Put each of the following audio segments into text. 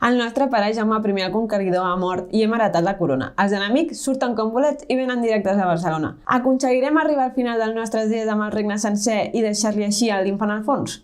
El nostre pare Jaume I el Conqueridor ha mort i hem heretat la corona. Els enemics surten com bolets i venen directes a Barcelona. Aconseguirem arribar al final dels nostres dies amb el regne sencer i deixar-li així a l'infant al fons?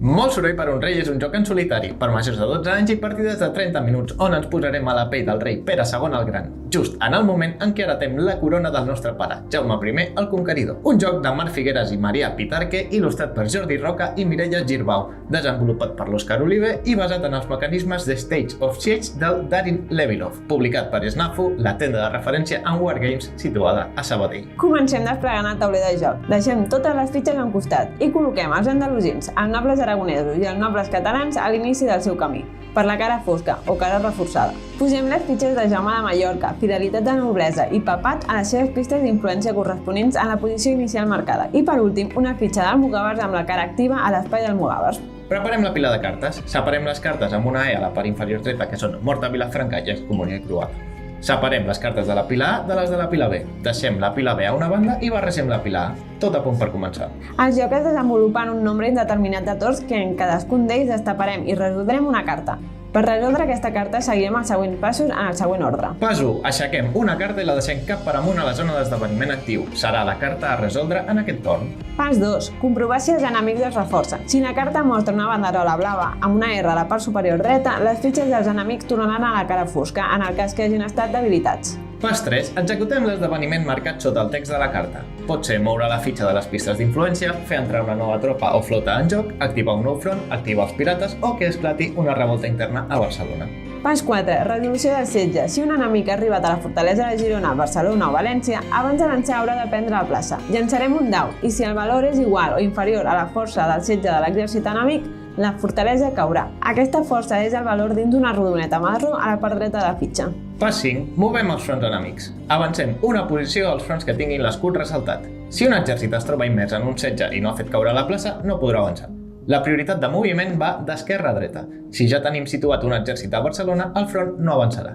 Molt soroll per un rei és un joc en solitari, per majors de 12 anys i partides de 30 minuts, on ens posarem a la pell del rei Pere II el Gran, just en el moment en què heretem la corona del nostre pare, Jaume I el Conqueridor. Un joc de Marc Figueras i Maria Pitarque, il·lustrat per Jordi Roca i Mireia Girbau, desenvolupat per l'Òscar Oliver i basat en els mecanismes de Stage of Siege del Darin Levilov, publicat per Snafu, la tenda de referència en Wargames situada a Sabadell. Comencem desplegant el tauler de joc. Deixem totes les fitxes a un costat i col·loquem els andalusins, els nobles aragonesos i els nobles catalans a l'inici del seu camí, per la cara fosca o cara reforçada. Posem les fitxes de Jaume de Mallorca, fidelitat de noblesa i papat a les seves pistes d'influència corresponents a la posició inicial marcada. I per últim, una fitxa d'almogàvers amb la cara activa a l'espai d'almogàvers. Preparem la pila de cartes. Separem les cartes amb una E a la part inferior dreta, que són Mort a Vilafranca i Excomunió i Croada. Separem les cartes de la pila A de les de la pila B. Deixem la pila B a una banda i barregem la pila A. Tot a punt per començar. El joc es desenvolupa en un nombre indeterminat de torns que en cadascun d'ells destaparem i resoldrem una carta. Per resoldre aquesta carta seguirem els següents passos en el següent ordre. Pas 1. Aixequem una carta i la deixem cap per amunt a la zona d'esdeveniment actiu. Serà la carta a resoldre en aquest torn. Pas 2. Comprovar si els enemics es reforcen. Si la carta mostra una banderola blava amb una R a la part superior dreta, les fitxes dels enemics tornaran a la cara fosca, en el cas que hagin estat debilitats. Pas 3. Executem l'esdeveniment marcat sota el text de la carta. Pot ser moure la fitxa de les pistes d'influència, fer entrar una nova tropa o flota en joc, activar un nou front, activar els pirates o que esclati una revolta interna a Barcelona. Pas 4. Resolució del setge. Si un enemic ha arribat a la fortalesa de Girona, Barcelona o València, abans de llançar haurà de prendre la plaça. Llançarem un dau i si el valor és igual o inferior a la força del setge de l'exèrcit enemic, la fortalesa caurà. Aquesta força és el valor dins d'una rodoneta marró a la part dreta de la fitxa. Pas 5. Movem els fronts enemics. Avancem una posició als fronts que tinguin l'escut ressaltat. Si un exèrcit es troba immers en un setge i no ha fet caure la plaça, no podrà avançar. La prioritat de moviment va d'esquerra a dreta. Si ja tenim situat un exèrcit a Barcelona, el front no avançarà.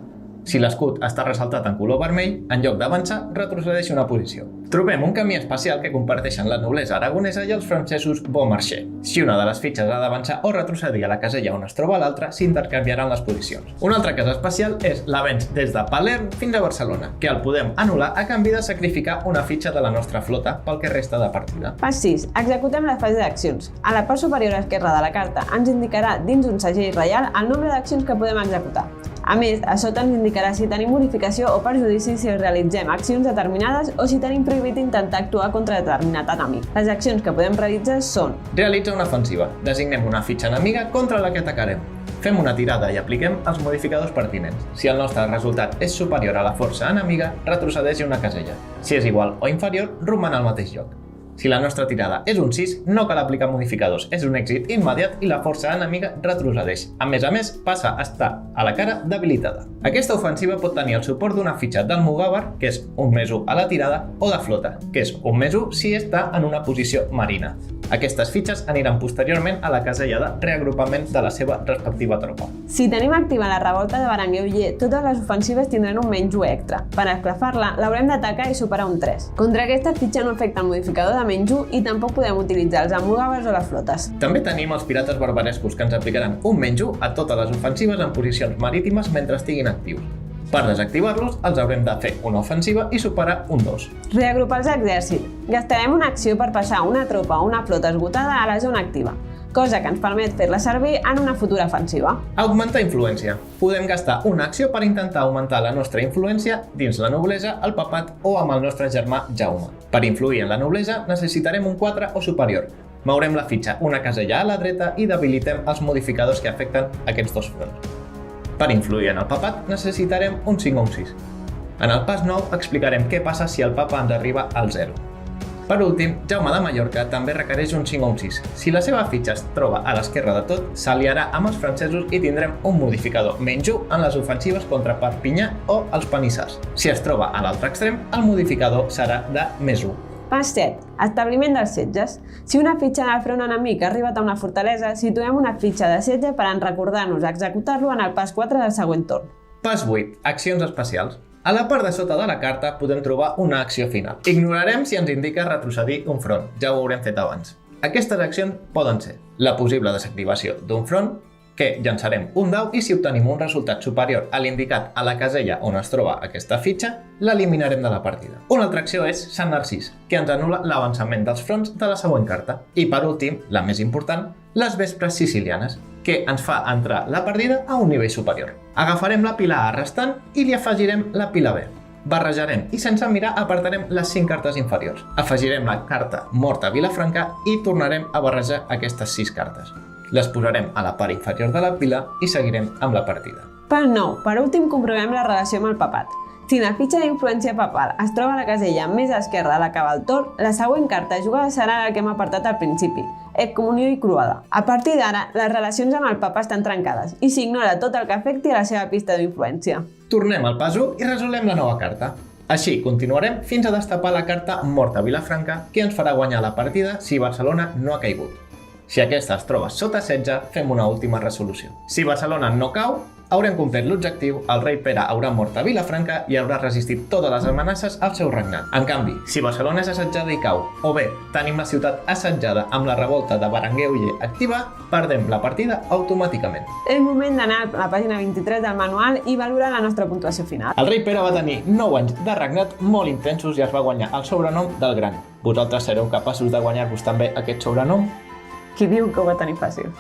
Si l'escut està ressaltat en color vermell, en lloc d'avançar, retrocedeix una posició. Trobem un camí especial que comparteixen la noblesa aragonesa i els francesos Beaumarchais. Si una de les fitxes ha d'avançar o retrocedir a la casella on es troba l'altra, s'intercanviaran les posicions. Un altre cas especial és l'avenç des de Palerm fins a Barcelona, que el podem anul·lar a canvi de sacrificar una fitxa de la nostra flota pel que resta de partida. Pas 6. Executem la fase d'accions. A la part superior esquerra de la carta ens indicarà dins un segell reial el nombre d'accions que podem executar. A més, a sota ens indicarà si tenim bonificació o perjudici si realitzem accions determinades o si tenim prohibit intentar actuar contra determinat enemic. Les accions que podem realitzar són: realitza una ofensiva. Designem una fitxa enemiga contra la que atacarem. Fem una tirada i apliquem els modificadors pertinents. Si el nostre resultat és superior a la força enemiga, retrocedeix una casella. Si és igual o inferior, roman al mateix lloc. Si la nostra tirada és un 6, no cal aplicar modificadors, és un èxit immediat i la força enemiga retrocedeix. A més, passa a estar a la cara debilitada. Aquesta ofensiva pot tenir el suport d'una fitxa d'almogàver, que és un +1 a la tirada, o de flota, que és un +1 si està en una posició marina. Aquestes fitxes aniran posteriorment a la casella de reagrupament de la seva respectiva tropa. Si tenim activa la revolta de Berenguer Oller, totes les ofensives tindran un -1 extra. Per esclafar-la, l'haurem d'atacar i superar un 3. Contra aquesta fitxa no afecta el modificador de -1 i tampoc podem utilitzar els almogàvers o les flotes. També tenim els pirates barbarescos, que ens aplicaran un -1 a totes les ofensives en posicions marítimes mentre estiguin actius. Per desactivar-los, els haurem de fer una ofensiva i superar un 2. Reagrupar els exèrcits. Gastarem una acció per passar una tropa o una flota esgotada a la zona activa, cosa que ens permet fer-la servir en una futura ofensiva. Augmentar influència. Podem gastar una acció per intentar augmentar la nostra influència dins la noblesa, el papat o amb el nostre germà Jaume. Per influir en la noblesa necessitarem un 4 o superior. Mourem la fitxa una casella a la dreta i debilitem els modificadors que afecten aquests dos fronts. Per influir en el papat necessitarem un 5 o un 6. En el pas 9 explicarem què passa si el papa ens arriba al 0. Per últim, Jaume de Mallorca també requereix un 5 o un 6. Si la seva fitxa es troba a l'esquerra de tot, s'aliarà amb els francesos i tindrem un modificador -1 en les ofensives contra Perpinyà o els Panissars. Si es troba a l'altre extrem, el modificador serà de +1. Pas 7. Establiment dels setges. Si una fitxa del front enemic ha arribat a una fortalesa, situem una fitxa de setge per recordar-nos executar-lo en el pas 4 del següent torn. Pas 8. Accions especials. A la part de sota de la carta podem trobar una acció final. Ignorarem si ens indica retrocedir un front, ja ho haurem fet abans. Aquestes accions poden ser la possible desactivació d'un front, que llançarem un dau i si obtenim un resultat superior a l'indicat a la casella on es troba aquesta fitxa, l'eliminarem de la partida. Una altra acció és Sant Narcís, que ens anul·la l'avançament dels fronts de la següent carta. I per últim, la més important, les Vespres Sicilianes, que ens fa entrar la partida a un nivell superior. Agafarem la pila A restant i li afegirem la pila B. Barrejarem i sense mirar apartarem les 5 cartes inferiors. Afegirem la carta Mort a Vilafranca i tornarem a barrejar aquestes 6 cartes. Les posarem a la part inferior de la pila i seguirem amb la partida. Per 9. Per últim, comprovem la relació amb el papat. Si la fitxa d'influència papal es troba a la casella més esquerra de la que va el torn, la següent carta jugada serà la que hem apartat al principi, excomunió i croada. A partir d'ara, les relacions amb el papa estan trencades i s'ignora tot el que afecti a la seva pista d'influència. Tornem al pas 1 i resolem la nova carta. Així, continuarem fins a destapar la carta Mort a Vilafranca, que ens farà guanyar la partida si Barcelona no ha caigut. Si aquesta es troba sota setge, fem una última resolució. Si Barcelona no cau, haurem complert l'objectiu, el rei Pere haurà mort a Vilafranca i haurà resistit totes les amenaces al seu regnat. En canvi, si Barcelona és assetjada i cau, o bé tenim la ciutat assetjada amb la revolta de Berenguer Oller activa, perdem la partida automàticament. És moment d'anar a la pàgina 23 del manual i valorar la nostra puntuació final. El rei Pere va tenir 9 anys de regnat molt intensos i es va guanyar el sobrenom del Gran. Vosaltres sereu capaços de guanyar-vos també aquest sobrenom? Qui diu que ho va tenir fàcil?